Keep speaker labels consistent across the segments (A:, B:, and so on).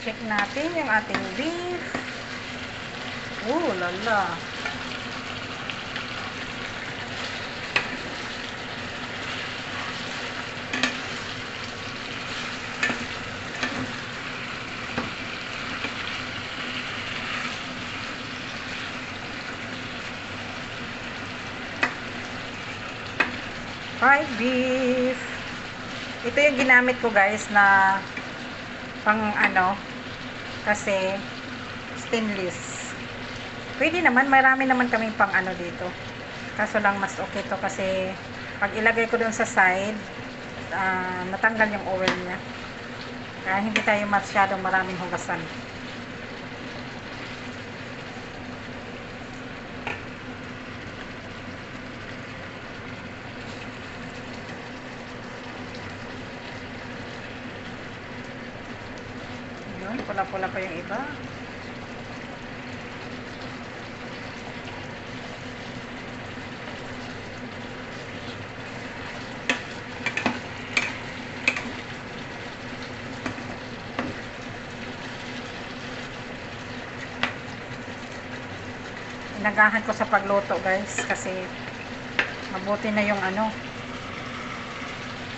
A: check natin yung ating beef. Oh, lala. Fried beef. Ito yung ginamit ko guys na pang ano, kasi stainless. Pwede naman, marami naman kaming pang ano dito. Kaso lang mas okay to kasi pag ilagay ko dun sa side, natanggal yung oil niya. Kaya hindi tayo masyadong maraming hugasan. Pula-pula pa yung iba. Inagahan ko sa pagluto guys kasi mabuti na yung ano,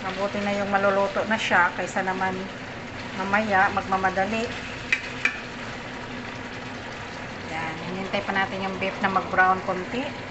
A: mabuti na yung maluluto na siya kaysa naman mamaya magmamadali. Yan, hinintay pa natin yung beef na mag-brown konti.